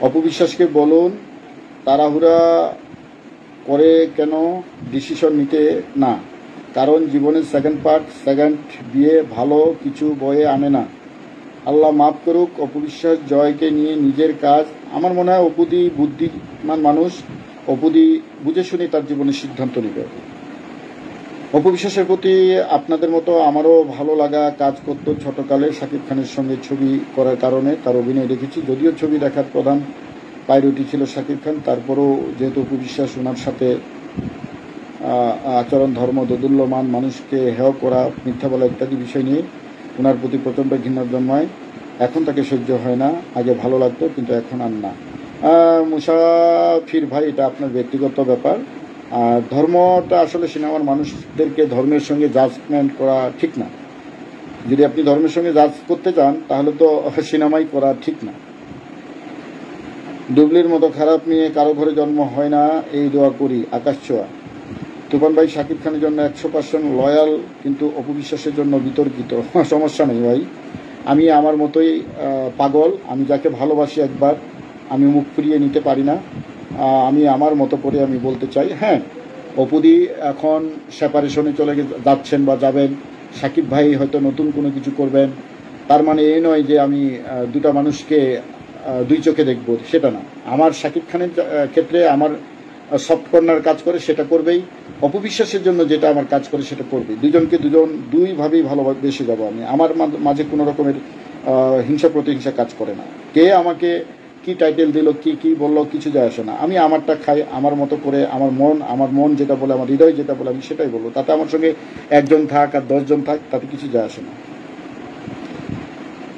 অপবিশ্বাসকে বলুন তাড়াহুড়া করে কেন ডিসিশন নিতে না, কারণ জীবনের সেকেন্ড বিয়ে ভালো কিছু বয়ে আনে না। আল্লাহ মাফ করুক। অপবিশ্বাস জয়কে নিয়ে নিজের কাজ। আমার মনে হয় অপুদি বুদ্ধিমান মানুষ, অপুদি বুঝে শুনে তার জীবনের সিদ্ধান্ত নেবে। অপবিশ্বাসের প্রতি আপনাদের মতো আমারও ভালো লাগা কাজ করতো ছোটকালে। শাকিব খানের সঙ্গে ছবি করার কারণে তার অভিনয় দেখেছি, যদিও ছবি দেখার প্রধান প্রায়োরিটি ছিল শাকিব খান। তারপরও যেহেতু অপবিশ্বাস ওনার সাথে আচরণ, ধর্ম, দোদুল্যমান, মানুষকে হেয় করা, মিথ্যা বলা ইত্যাদি বিষয় নিয়ে ওনার প্রতি প্রচণ্ড ঘৃণা জন্মায়। এখন তাকে সহ্য হয় না। আগে ভালো লাগতো কিন্তু এখন আর না। মুসাফির ভাই, এটা আপনার ব্যক্তিগত ব্যাপার। আর ধর্মটা আসলে সিনেমার মানুষদেরকে ধর্মের সঙ্গে জাজমেন্ট করা ঠিক না। যদি আপনি ধর্মের সঙ্গে জাজ করতে চান তাহলে তো সিনেমাই করা ঠিক না। ডুবলির মতো খারাপ নিয়ে কারো ঘরে জন্ম হয় না, এই দোয়া করি। আকাশ ছোঁয়া। তুফান ভাই, শাকিব খানের জন্য 100% লয়াল, কিন্তু অপবিশ্বাসের জন্য বিতর্কিত। সমস্যা নেই ভাই, আমি আমার মতোই পাগল। আমি যাকে ভালোবাসি একবার আমি মুখ ফিরিয়ে নিতে পারি না। আমি আমার মতো করে আমি বলতে চাই, হ্যাঁ অপুদি এখন সেপারেশনে চলে যাচ্ছেন বা যাবেন, শাকিব ভাই হয়তো নতুন কোনো কিছু করবেন। তার মানে এই নয় যে আমি দুটা মানুষকে দুই চোখে দেখব, সেটা না। আমার শাকিব খানের ক্ষেত্রে আমার সফট কর্নার কাজ করে সেটা করবেই, অপবিশ্বাসের জন্য যেটা আমার কাজ করে সেটা করবেই। দুজনকে দুইভাবেই ভালোবেসে যাব আমি। আমার মাঝে কোনো রকমের হিংসা প্রতিহিংসা কাজ করে না। কে আমাকে কি টাইটেল দিল, কি বললো, কিছু যায় আসে না। আমি আমারটা খাই আমার মতো করে। আমার মন যেটা বলে, আমার হৃদয় যেটা বলে আমি সেটাই বলবো। তাতে আমার সঙ্গে একজন থাক আর 10 জন থাক, তাতে কিছু যায় আসে না।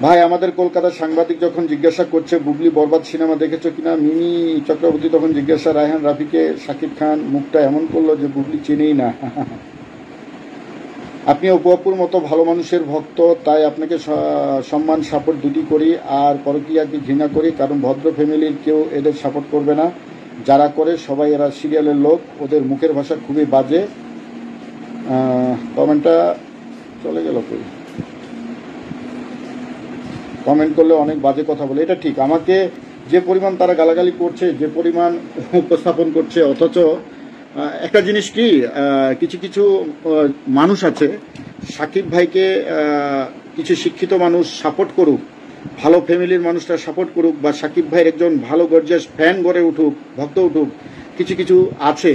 ভাই, আমাদের কলকাতার সাংবাদিক যখন জিজ্ঞাসা করছে বুবলি বরবাদ সিনেমা দেখেছো কিনা, মিমি চক্রবর্তী তখন জিজ্ঞাসা রায়হান রাফিকে, শাকিব খান মুখটা এমন করলো যে বুবলি চেনেই না। আপনি অপুর মতো ভালো মানুষের ভক্ত, তাই আপনাকে সম্মান সাপোর্ট দুটি করি। আর পরকীয়াকে ঘৃণা করি, কারণ ভদ্র ফ্যামিলির কেউ এদের সাপোর্ট করবে না। যারা করে সবাই এরা সিরিয়ালের লোক, ওদের মুখের ভাষা খুবই বাজে। কমেন্টটা চলে গেল কই? কমেন্ট করলে অনেক বাজে কথা বলে, এটা ঠিক। আমাকে যে পরিমাণ তারা গালাগালি করছে, যে পরিমাণ উপস্থাপন করছে, অথচ একটা জিনিস কি, কিছু মানুষ আছে শাকিব ভাইকে, কিছু শিক্ষিত মানুষ সাপোর্ট করুক, ভালো ফ্যামিলির মানুষরা সাপোর্ট করুক, বা শাকিব ভাইয়ের একজন ভালো গর্জিয়াস ফ্যান গড়ে উঠুক, ভক্ত উঠুক, কিছু আছে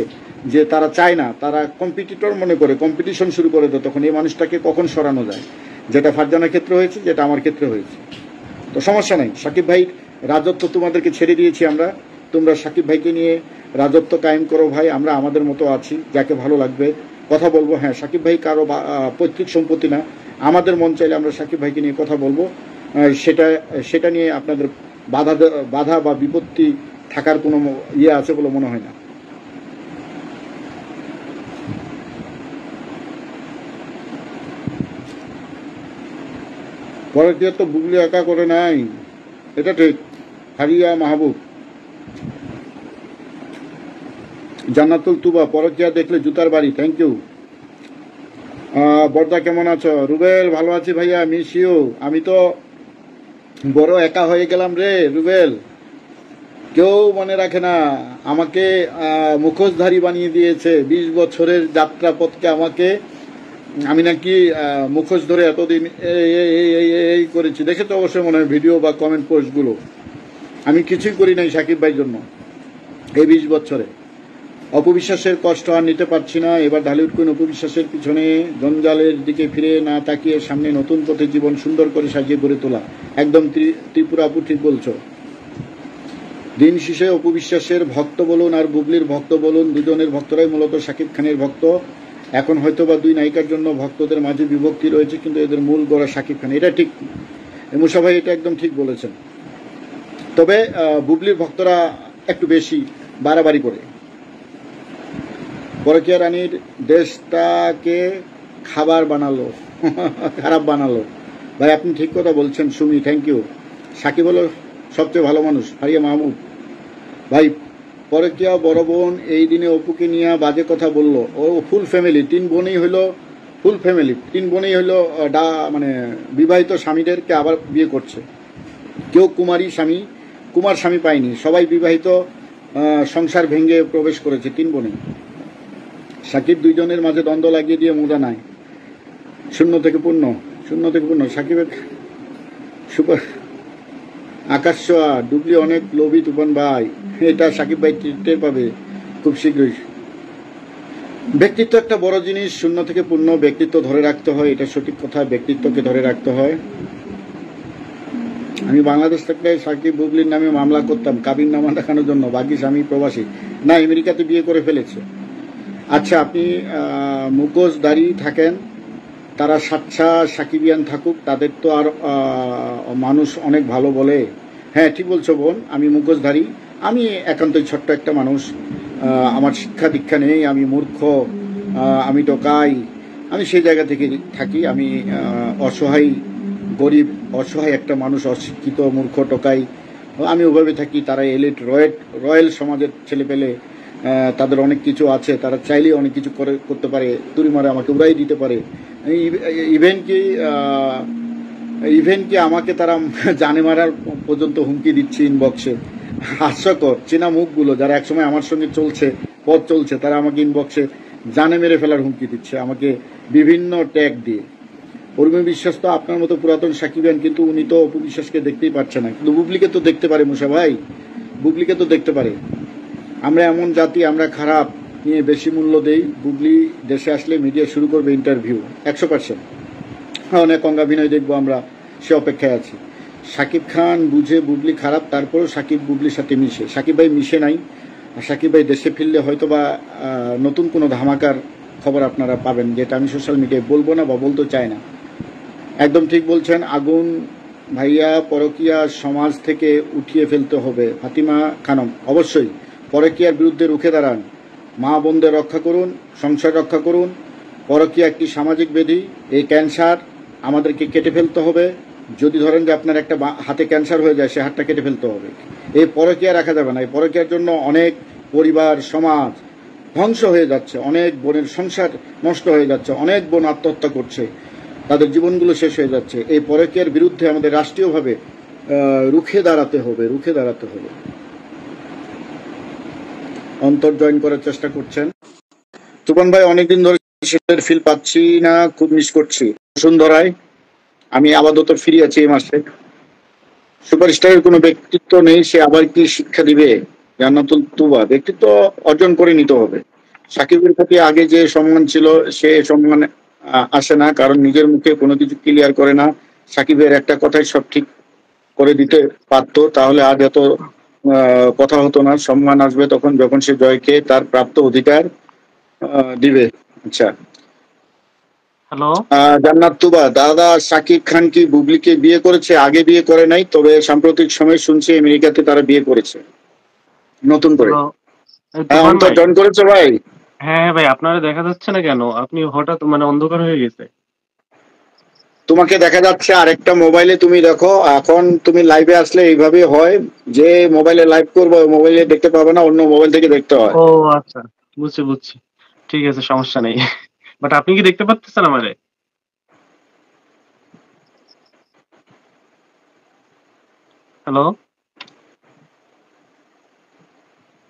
যে তারা চায় না, তারা কম্পিটিটর মনে করে, কম্পিটিশন শুরু করে দেয়। তখন এই মানুষটাকে কখন সরানো যায়, যেটা ফারজানার ক্ষেত্রে হয়েছে, যেটা আমার ক্ষেত্রে হয়েছে। তো সমস্যা নাই, শাকিব ভাই রাজত্ব তোমাদেরকে ছেড়ে দিয়েছি আমরা। তোমরা শাকিব ভাইকে নিয়ে রাজত্ব কায়েম করো ভাই, আমরা আমাদের মতো আছি, যাকে ভালো লাগবে কথা বলবো। হ্যাঁ, শাকিব ভাই কারো পৈতৃক সম্পত্তি না। আমাদের মন চাইলে আমরা শাকিব ভাইকে নিয়ে কথা বলবো। সেটা নিয়ে আপনাদের বাধা বা বিপত্তি থাকার কোনো ইয়ে আছে বলে মনে হয় না। পরকীয়া তো বুবলি একা করে নাই, এটা ঠিক। হারিয়া মাহবুব, জান্নাতুল তুবা, পরকীয়া দেখলে জুতার বাড়ি। Thank you. বর্দা কেমন আছো? রুবেল, ভালো আছি ভাইয়া, মিস ইউ। আমি তো বড় একা হয়ে গেলাম রে রুবেল, কেউ মনে রাখে না আমাকে। মুখোশধারী বানিয়ে দিয়েছে 20 বছরের যাত্রাপথকে আমাকে। আমি নাকি মুখোশ ধরে এতদিন এই করেছি, দেখে তো অবশ্যই মনে হয় ভিডিও বা কমেন্ট পোস্টগুলো। আমি কিছুই করি নাই শাকিব ভাইয়ের জন্য এই 20 বছরে। অপবিশ্বাসের কষ্ট আর নিতে পারছি না। এবার ঢালিউড কুইন অপবিশ্বাসের পিছনে জঞ্জালের দিকে ফিরে না তাকিয়ে সামনে নতুন পথে জীবন সুন্দর করে সাজিয়ে গড়ে তোলা। একদম ত্রিপুরা আপু ঠিক বলছো। দিন শেষে অপবিশ্বাসের ভক্ত বলুন আর বুবলির ভক্ত বলুন, দুজনের ভক্তরাই মূলত শাকিব খানের ভক্ত। এখন হয়তো বা দুই নায়িকার জন্য ভক্তদের মাঝে বিভক্তি রয়েছে, কিন্তু এদের মূল গড়া শাকিব খান। এটা ঠিক, মুসা ভাই এটা একদম ঠিক বলেছেন। তবে বুবলির ভক্তরা একটু বেশি বাড়াবাড়ি করে। পরকীয়া রানীর দেশটাকে খাবার বানালো, খারাপ বানালো। ভাই আপনি ঠিক কথা বলছেন সুমি, থ্যাংক ইউ। সাকিব হলো সবচেয়ে ভালো মানুষ। হারিয়া মাহবুব ভাই, পরকীয়া বড় বোন এই দিনে অপুকে নিয়ে বাজে কথা বললো। ও ফুল ফ্যামিলি, 3 বোনই হইলো ফুল ফ্যামিলি, 3 বোনই হইলো মানে বিবাহিত স্বামীদেরকে আবার বিয়ে করছে। কেউ কুমারী স্বামী, কুমার স্বামী পায়নি, সবাই বিবাহিত সংসার ভেঙে প্রবেশ করেছে 3 বোনে। সাকিব 2 জনের মাঝে দ্বন্দ্ব লাগিয়ে দিয়ে মুদা নাই, শূন্য থেকে পূর্ণ, শূন্য থেকে পূর্ণ। সাকিবের সুপার আকাশ ছোঁয়া ডুবলি অনেক লোভী তুফান ভাই, এটা সাকিব ভাই টের পাবে খুব শীঘ্রই। ব্যক্তিত্ব একটা বড় জিনিস, শূন্য থেকে পূর্ণ ব্যক্তিত্ব ধরে রাখতে হয়, এটা সঠিক কথা, ব্যক্তিত্বকে ধরে রাখতে হয়। আমি বাংলাদেশ থাকলে সাকিব বুবলির নামে মামলা করতাম কাবিন নামা দেখানোর জন্য, ভাগ্যিস আমি প্রবাসী। না, আমেরিকাতে বিয়ে করে ফেলেছে। আচ্ছা, আপনি মুখোশধারী থাকেন, তারা সাচ্চা সাকিবিয়ান থাকুক, তাদের তো আর মানুষ অনেক ভালো বলে। হ্যাঁ, ঠিক বলছো বোন, আমি মুখোশধারী, আমি একান্তই ছোট্ট একটা মানুষ, আমার শিক্ষা দীক্ষা নেই, আমি মূর্খ, আমি টোকাই, আমি সেই জায়গা থেকে থাকি। আমি অসহায়, গরিব অসহায় একটা মানুষ, অশিক্ষিত মূর্খ টোকাই, আমি ওভাবে থাকি। তারা এলিট রয়্যাল সমাজের ছেলে পেলে, তাদের অনেক কিছু আছে, তারা চাইলেই অনেক কিছু করতে পারে, তুড়ি মারে আমাকে উড়াই দিতে পারে। ইভেন কি আমাকে তারা জানে মারার পর্যন্ত হুমকি দিচ্ছে ইনবক্সে। হাস্যকর চেনা মুখগুলো, যারা একসময় আমার সঙ্গে পথ চলছে, তারা আমাকে ইনবক্সে জানে মেরে ফেলার হুমকি দিচ্ছে, আমাকে বিভিন্ন ট্যাগ দিয়ে। উর্মি বিশ্বাস তো আপনার মতো পুরাতন সাকিবিয়ান, কিন্তু উনি তো অপু বিশ্বাসকে দেখতেই পাচ্ছে না, কিন্তু বুবলিকে তো দেখতে পারে। মুসা ভাই, বুবলিকে তো দেখতে পারে। আমরা এমন জাতি, আমরা খারাপ নিয়ে বেশি মূল্য দেই। বুবলি দেশে আসলে মিডিয়া শুরু করবে ইন্টারভিউ 100%। অনেক অঙ্গাভিনয় দেখবো আমরা, সে অপেক্ষায় আছি। সাকিব খান বুঝে বুবলি খারাপ, তারপরেও সাকিব বুবলির সাথে মিশে। সাকিব ভাই মিশে নাই। সাকিব ভাই দেশে ফিরলে হয়তো বা নতুন কোনো ধামাকার খবর আপনারা পাবেন, যেটা আমি সোশ্যাল মিডিয়ায় বলবো না বা বলতে চাই না। একদম ঠিক বলছেন আগুন ভাইয়া, পরকীয়া সমাজ থেকে উঠিয়ে ফেলতে হবে। ফাতিমা খানম, অবশ্যই পরকীয়ার বিরুদ্ধে রুখে দাঁড়ান, মা বোনদের রক্ষা করুন, সংসার রক্ষা করুন। পরকীয়া একটি সামাজিক ব্যাধি, এই ক্যান্সার আমাদেরকে কেটে ফেলতে হবে। যদি ধরেন যে আপনার একটা হাতে ক্যান্সার হয়ে যায়, সে হাতটা কেটে ফেলতে হবে। এই পরকীয়া রাখা যাবে না। এই পরকীয়ার জন্য অনেক পরিবার সমাজ ধ্বংস হয়ে যাচ্ছে, অনেক বোনের সংসার নষ্ট হয়ে যাচ্ছে, অনেক বোন আত্মহত্যা করছে, তাদের জীবনগুলো শেষ হয়ে যাচ্ছে। এই পরকীয়ার বিরুদ্ধে আমাদের রাষ্ট্রীয়ভাবে রুখে দাঁড়াতে হবে, রুখে দাঁড়াতে হবে। অন্তর জয়েন করার চেষ্টা করছেন তুফান ভাই, অনেকদিন ধরে সেটার ফিল পাচ্ছি না, খুব মিস করছি। বসুন্ধরায় আমি আপাতত ফিরে আছি এই মাসে। সুপারস্টারের কোনো ব্যক্তিত্ব নেই, সে আবার কি শিক্ষা দিবে? জান্নাতুল তুবা, ব্যক্তিত্ব অর্জন করে নিতে হবে। সাকিবের প্রতি আগে যে সম্মান ছিল, সে সম্মান আসে না, কারণ নিজের মুখে কোনো কিছু ক্লিয়ার করে না। সাকিবের একটা কথাই সব ঠিক করে দিতে পারতো, তাহলে আজ এত কথা হতো না। সম্মান আসবে তখন, যখন সে জয়কে তার প্রাপ্ত অধিকার দিবে। আচ্ছা, হ্যালো, জান্নাত তুবা, দাদা সাকিব খান কি বুবলিকে বিয়ে করেছে? আগে বিয়ে করে নাই, তবে সাম্প্রতিক সময় শুনছি আমেরিকাতে তারা বিয়ে করেছে নতুন করে। হ্যালো, হ্যাঁ, তুফান অন্তর ভাই। জয়েন করেছো ভাই? হ্যাঁ ভাই, আপনারা দেখা যাচ্ছে না কেন? আপনি হঠাৎ অন্ধকার হয়ে গেছে। তোমাকে দেখা যাচ্ছে, আরেকটা মোবাইলে তুমি দেখো। এখন তুমি লাইভে আসলে এইভাবে হয় যে মোবাইলে লাইভ করবো, মোবাইলে দেখতে পাবে না, অন্য মোবাইল থেকে দেখতে হয়। ও আচ্ছা, বুঝছি বুঝছি। ঠিক আছে, সমস্যা নেই। বাট আপনি কি দেখতে পাচ্ছেন আমারে? হ্যালো,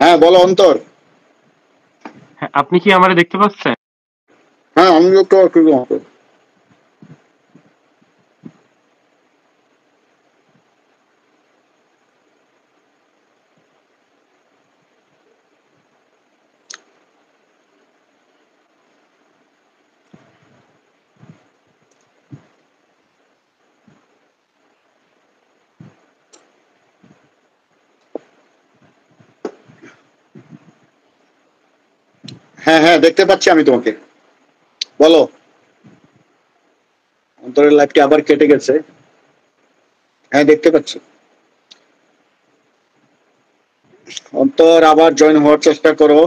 হ্যাঁ বলো অন্তর। হ্যাঁ, আপনি কি আমারে দেখতে পাচ্ছেন? হ্যাঁ, আমি একটু একটু অন্তর। হ্যাঁ হ্যাঁ, দেখতে পাচ্ছি আমি তোমাকে, বলো। অন্তরের লাইভটি আবার কেটে গেছে। হ্যাঁ, দেখতে পাচ্ছি। অন্তর, আবার জয়েন হওয়ার চেষ্টা করো।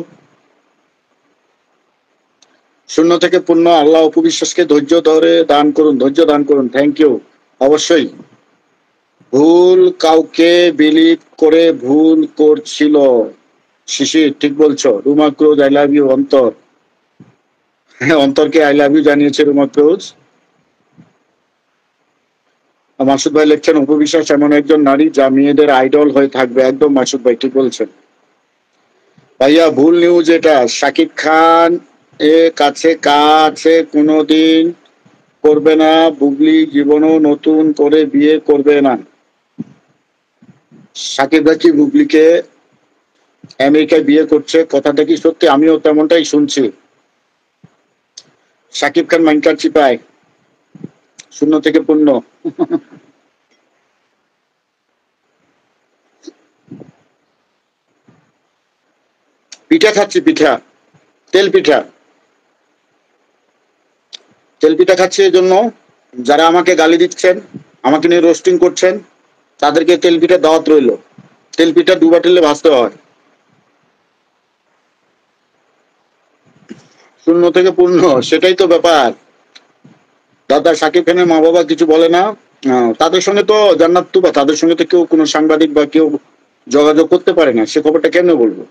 শূন্য থেকে পূর্ণ, আল্লাহ উপবিশ্বাসকে ধৈর্য ধরে দান করুন, ধৈর্য দান করুন। Thank you. অবশ্যই ভুল কাউকে বিলিভ করে ভুল করছিল। শিশির, ঠিক বলছো। Ruma Cruz, I love you. Antar, হ্যাঁ, অন্তরকে আই লাভ ইউ জানিয়েছে রুমা ক্রুজ। মাসুদ ভাই লিখছেন উপবিশ্বাস এমন একজন নারী যা মেয়েদের আইডল হয়ে থাকবে। একদম মাসুদ ভাই ঠিক বলছেন ভাইয়া। ভুল নিউজ এটা। শাকিব খান এ কাছে কাছে কোনোদিন করবে না। বুবলি জীবনও নতুন করে বিয়ে করবে না। শাকিব ভাই কি বুবলিকে আমেরিকায় বিয়ে করছে, কথাটা কি সত্যি? আমিও তেমনটাই শুনছি। শাকিব খান মাইন্ডকার চিপায়, শূন্য থেকে পূর্ণ। পিঠা খাচ্ছি, পিঠা, তেল পিঠা। তেল পিঠা খাচ্ছি এই জন্য, যারা আমাকে গালি দিচ্ছেন, আমাকে নিয়ে রোস্টিং করছেন, তাদেরকে তেল পিঠা দাওয়াত রইল। তেল পিঠা দু বাটিলে ভাজতে হয়। শূন্য থেকে পূর্ণ, সেটাই তো ব্যাপার। দাদা শাকিব খানের মা বাবা কিছু বলে না? তাদের সঙ্গে তো জান্নাত তুবা, তাদের সঙ্গে তো কেউ কোনো সাংবাদিক বা কেউ যোগাযোগ করতে পারে না, সে খবরটা কেন বলবো?